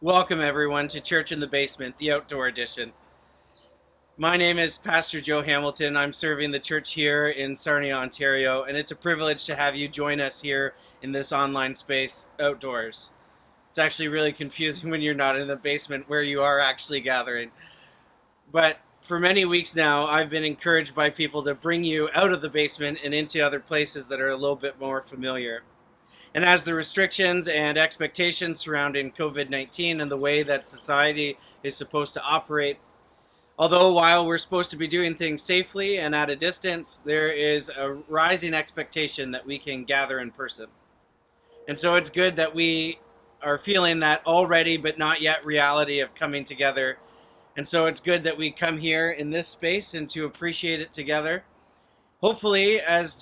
Welcome everyone to Church in the Basement, the outdoor edition. My name is Pastor Joe Hamilton. I'm serving the church here in Sarnia, Ontario, and it's a privilege to have you join us here in this online space outdoors. It's actually really confusing when you're not in the basement where you are actually gathering. But for many weeks now, I've been encouraged by people to bring you out of the basement and into other places that are a little bit more familiar. And as the restrictions and expectations surrounding COVID-19 and the way that society is supposed to operate, although while we're supposed to be doing things safely and at a distance, there is a rising expectation that we can gather in person. And so it's good that we are feeling that already but not yet reality of coming together. And so it's good that we come here in this space and to appreciate it together. Hopefully, as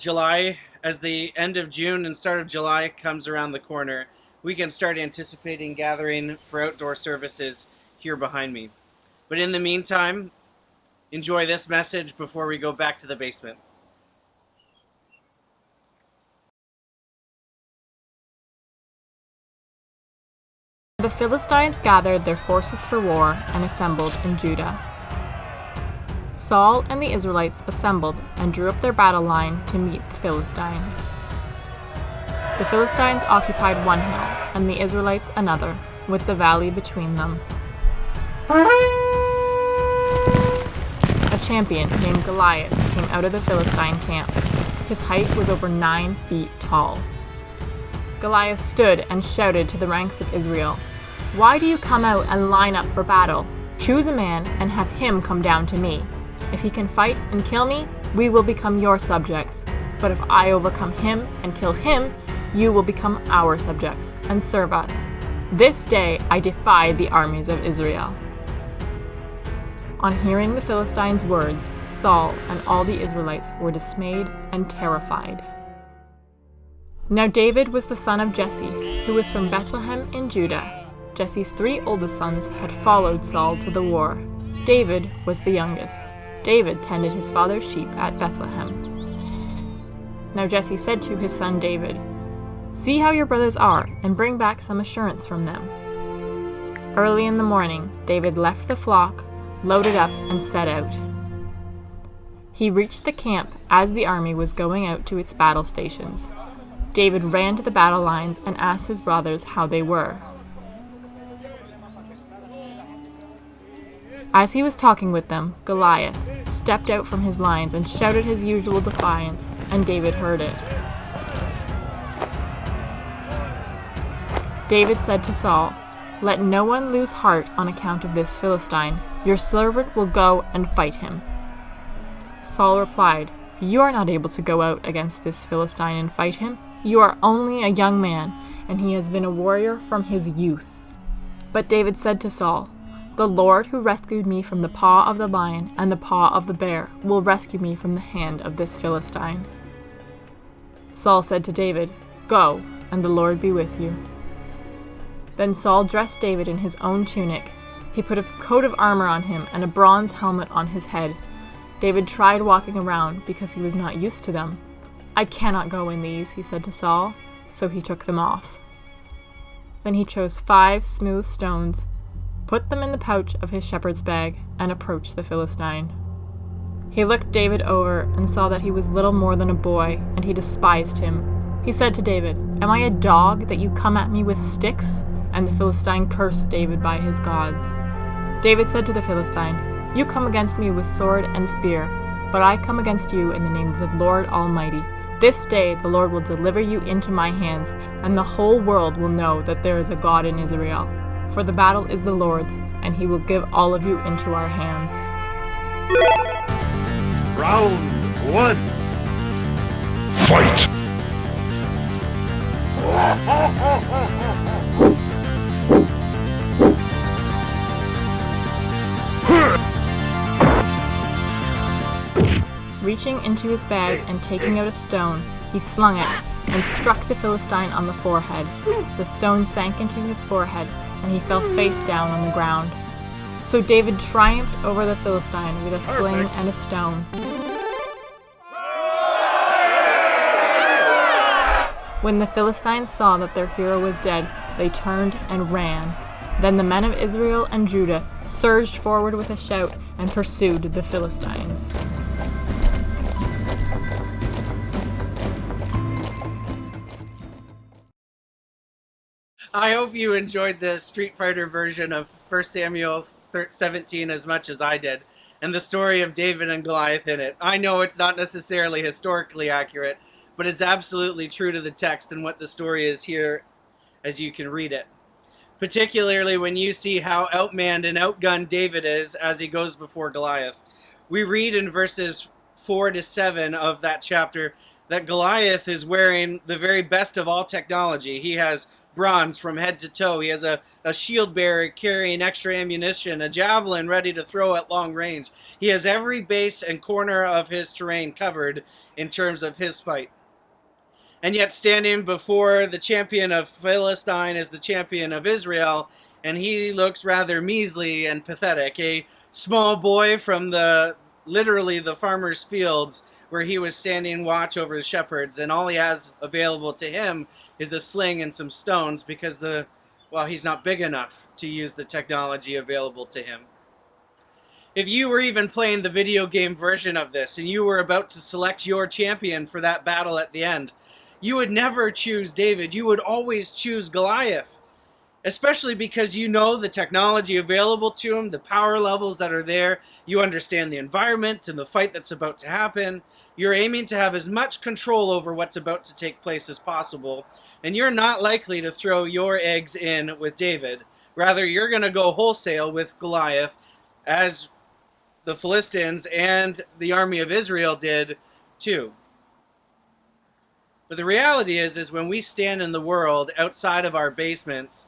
the end of June and start of July comes around the corner, we can start anticipating gathering for outdoor services here behind me. But in the meantime, enjoy this message before we go back to the basement. The Philistines gathered their forces for war and assembled in Judah. Saul and the Israelites assembled and drew up their battle line to meet the Philistines. The Philistines occupied one hill, and the Israelites another, with the valley between them. A champion named Goliath came out of the Philistine camp. His height was over 9 feet tall. Goliath stood and shouted to the ranks of Israel, "Why do you come out and line up for battle? Choose a man and have him come down to me. If he can fight and kill me, we will become your subjects. But if I overcome him and kill him, you will become our subjects and serve us. This day I defy the armies of Israel." On hearing the Philistines' words, Saul and all the Israelites were dismayed and terrified. Now David was the son of Jesse, who was from Bethlehem in Judah. Jesse's 3 oldest sons had followed Saul to the war. David was the youngest. David tended his father's sheep at Bethlehem. Now Jesse said to his son David, "See how your brothers are, and bring back some assurance from them." Early in the morning, David left the flock, loaded up, and set out. He reached the camp as the army was going out to its battle stations. David ran to the battle lines and asked his brothers how they were. As he was talking with them, Goliath stepped out from his lines and shouted his usual defiance, and David heard it. David said to Saul, "Let no one lose heart on account of this Philistine. Your servant will go and fight him." Saul replied, "You are not able to go out against this Philistine and fight him. You are only a young man, and he has been a warrior from his youth." But David said to Saul, "The Lord who rescued me from the paw of the lion and the paw of the bear will rescue me from the hand of this Philistine." Saul said to David, "Go, and the Lord be with you." Then Saul dressed David in his own tunic. He put a coat of armor on him and a bronze helmet on his head. David tried walking around because he was not used to them. "I cannot go in these," he said to Saul, so he took them off. Then he chose 5 smooth stones, put them in the pouch of his shepherd's bag, and approached the Philistine. He looked David over and saw that he was little more than a boy, and he despised him. He said to David, "Am I a dog that you come at me with sticks?" And the Philistine cursed David by his gods. David said to the Philistine, "You come against me with sword and spear, but I come against you in the name of the Lord Almighty. This day the Lord will deliver you into my hands, and the whole world will know that there is a God in Israel. For the battle is the Lord's, and he will give all of you into our hands." Round 1. Fight! Reaching into his bag and taking out a stone, he slung it and struck the Philistine on the forehead. The stone sank into his forehead, and he fell face down on the ground. So David triumphed over the Philistine with a sling and a stone. When the Philistines saw that their hero was dead, they turned and ran. Then the men of Israel and Judah surged forward with a shout and pursued the Philistines. I hope you enjoyed the Street Fighter version of 1 Samuel 17 as much as I did, and the story of David and Goliath in it. I know it's not necessarily historically accurate, but it's absolutely true to the text and what the story is here as you can read it. Particularly when you see how outmanned and outgunned David is as he goes before Goliath. We read in verses 4 to 7 of that chapter that Goliath is wearing the very best of all technology. He has bronze from head to toe. He has a shield bearer carrying extra ammunition, a javelin ready to throw at long range. He has every base and corner of his terrain covered in terms of his fight. And yet standing before the champion of Philistine is the champion of Israel, and he looks rather measly and pathetic. A small boy from literally the farmer's fields where he was standing watch over the shepherds, and all he has available to him is a sling and some stones because he's not big enough to use the technology available to him. If you were even playing the video game version of this and you were about to select your champion for that battle at the end, you would never choose David. You would always choose Goliath, especially because you know the technology available to him, the power levels that are there. You understand the environment and the fight that's about to happen. You're aiming to have as much control over what's about to take place as possible, and you're not likely to throw your eggs in with David. Rather, you're going to go wholesale with Goliath, as the Philistines and the army of Israel did too. But the reality is when we stand in the world outside of our basements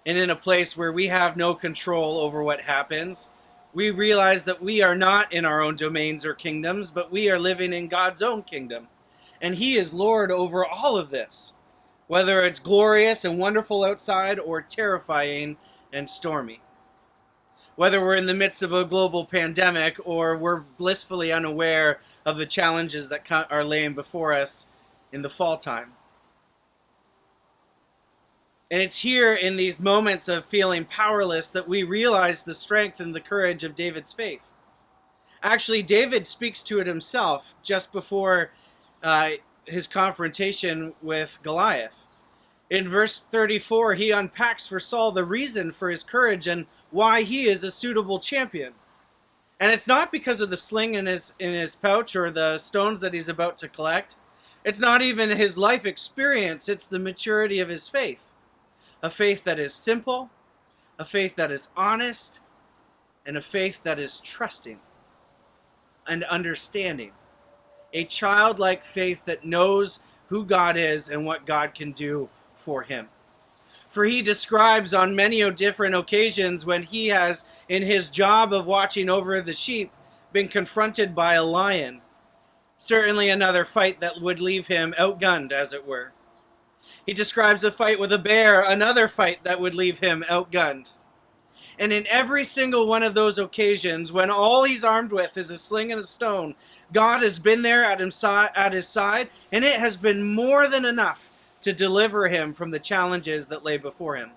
and in a place where we have no control over what happens, we realize that we are not in our own domains or kingdoms, but we are living in God's own kingdom. And He is Lord over all of this, whether it's glorious and wonderful outside or terrifying and stormy. Whether we're in the midst of a global pandemic or we're blissfully unaware of the challenges that are laying before us in the fall time. And it's here in these moments of feeling powerless that we realize the strength and the courage of David's faith. Actually, David speaks to it himself just before his confrontation with Goliath. In verse 34, he unpacks for Saul the reason for his courage and why he is a suitable champion. And it's not because of the sling in his pouch or the stones that he's about to collect. It's not even his life experience. It's the maturity of his faith. A faith that is simple, a faith that is honest, and a faith that is trusting and understanding. A childlike faith that knows who God is and what God can do for him. For he describes on many different occasions when he has, in his job of watching over the sheep, been confronted by a lion. Certainly another fight that would leave him outgunned, as it were. He describes a fight with a bear, another fight that would leave him outgunned. And in every single one of those occasions, when all he's armed with is a sling and a stone, God has been there at his side, and it has been more than enough to deliver him from the challenges that lay before him.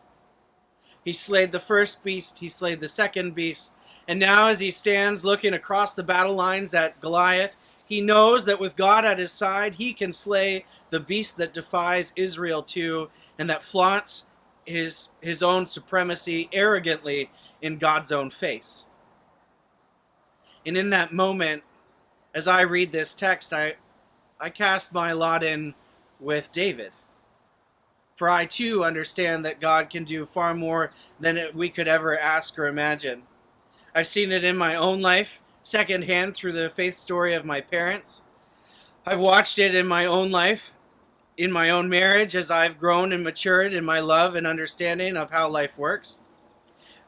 He slayed the first beast, he slayed the second beast, and now as he stands looking across the battle lines at Goliath, he knows that with God at his side, he can slay the beast that defies Israel too, and that flaunts his own supremacy arrogantly in God's own face. And in that moment, as I read this text, I cast my lot in with David. For I too understand that God can do far more than we could ever ask or imagine. I've seen it in my own life, secondhand through the faith story of my parents. I've watched it in my own life, in my own marriage, as I've grown and matured in my love and understanding of how life works.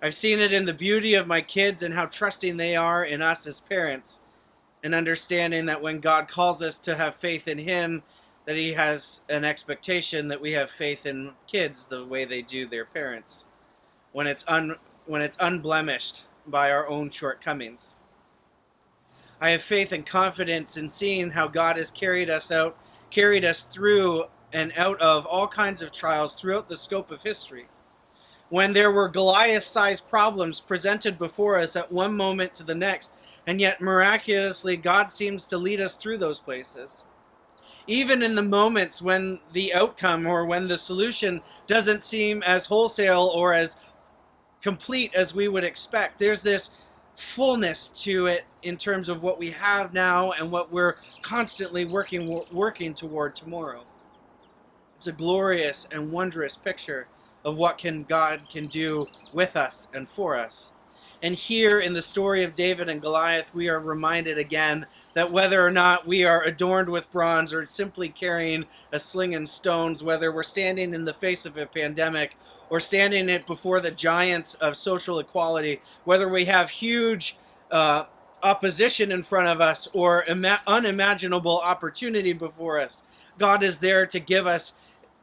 I've seen it in the beauty of my kids and how trusting they are in us as parents, and understanding that when God calls us to have faith in Him, that He has an expectation that we have faith in kids the way they do their parents, when it's unblemished by our own shortcomings. I have faith and confidence in seeing how God has carried us through and out of all kinds of trials throughout the scope of history. when there were Goliath-sized problems presented before us at one moment to the next, and yet miraculously God seems to lead us through those places. Even in the moments when the outcome or when the solution doesn't seem as wholesale or as complete as we would expect, there's this fullness to it in terms of what we have now and what we're constantly working toward tomorrow. It's a glorious and wondrous picture of what God can do with us and for us. And here in the story of David and Goliath, we are reminded again that whether or not we are adorned with bronze or simply carrying a sling and stones, whether we're standing in the face of a pandemic or standing before the giants of social equality, whether we have huge opposition in front of us or unimaginable opportunity before us, God is there to give us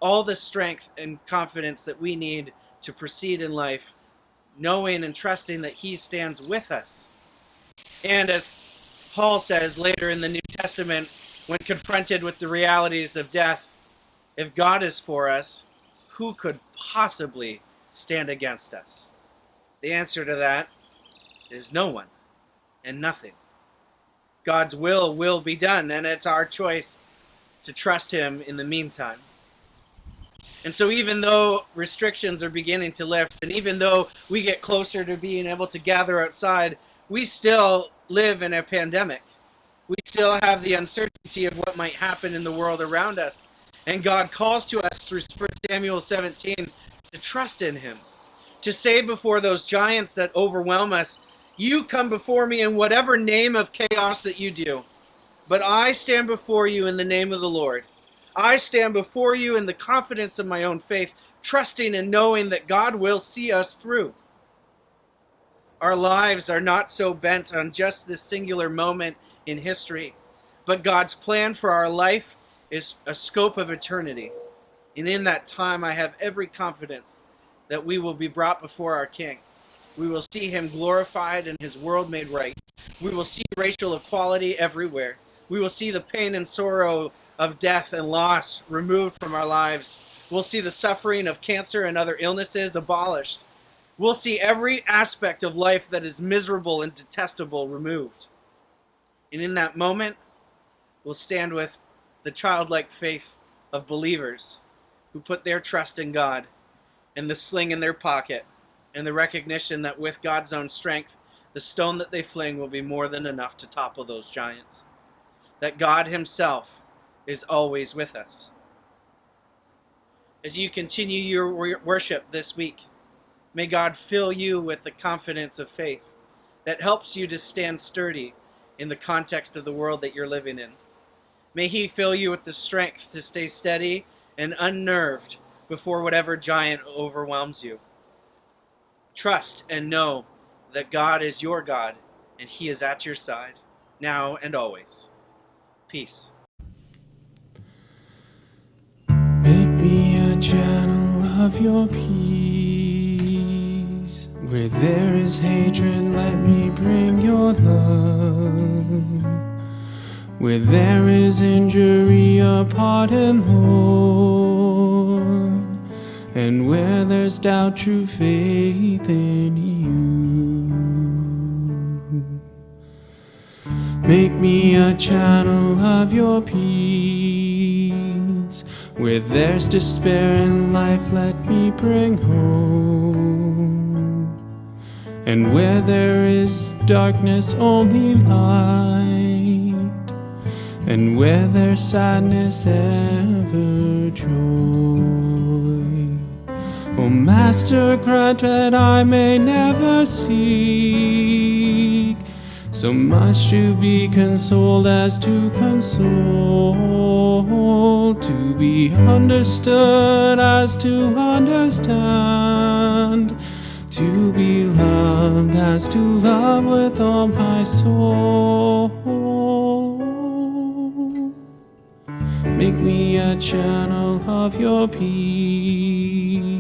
all the strength and confidence that we need to proceed in life, knowing and trusting that he stands with us. And as Paul says later in the New Testament, when confronted with the realities of death, if God is for us, who could possibly stand against us? The answer to that is no one and nothing. God's will be done, and it's our choice to trust him in the meantime. And so even though restrictions are beginning to lift, and even though we get closer to being able to gather outside, we still live in a pandemic. We still have the uncertainty of what might happen in the world around us. And God calls to us through 1 Samuel 17 to trust in him, to say before those giants that overwhelm us, you come before me in whatever name of chaos that you do, but I stand before you in the name of the Lord. I stand before you in the confidence of my own faith, trusting and knowing that God will see us through. Our lives are not so bent on just this singular moment in history, but God's plan for our life is a scope of eternity. And in that time, I have every confidence that we will be brought before our King. We will see him glorified and his world made right. We will see racial equality everywhere. We will see the pain and sorrow of death and loss removed from our lives. We'll see the suffering of cancer and other illnesses abolished. We'll see every aspect of life that is miserable and detestable removed. And in that moment, we'll stand with the childlike faith of believers who put their trust in God and the sling in their pocket and the recognition that with God's own strength, the stone that they fling will be more than enough to topple those giants. That God himself is always with us. As you continue your worship this week, may God fill you with the confidence of faith that helps you to stand sturdy in the context of the world that you're living in. May he fill you with the strength to stay steady and unnerved before whatever giant overwhelms you. Trust and know that God is your God and he is at your side, now and always. Peace. Make me a channel of your peace. Where there is hatred, let me bring your love. Where there is injury, a pardon, Lord. And where there's doubt, true faith in you. Make me a channel of your peace. Where there's despair in life, let me bring hope. And where there is darkness, only light. And where there's sadness, ever joy. O Master, grant that I may never seek so much to be consoled as to console, to be understood as to understand, to be loved as to love with all my soul. Make me a channel of your peace.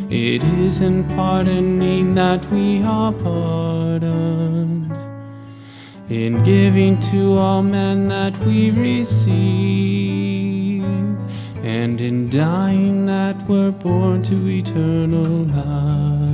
It is in pardoning that we are pardoned, in giving to all men that we receive, and in dying that we're born to eternal life.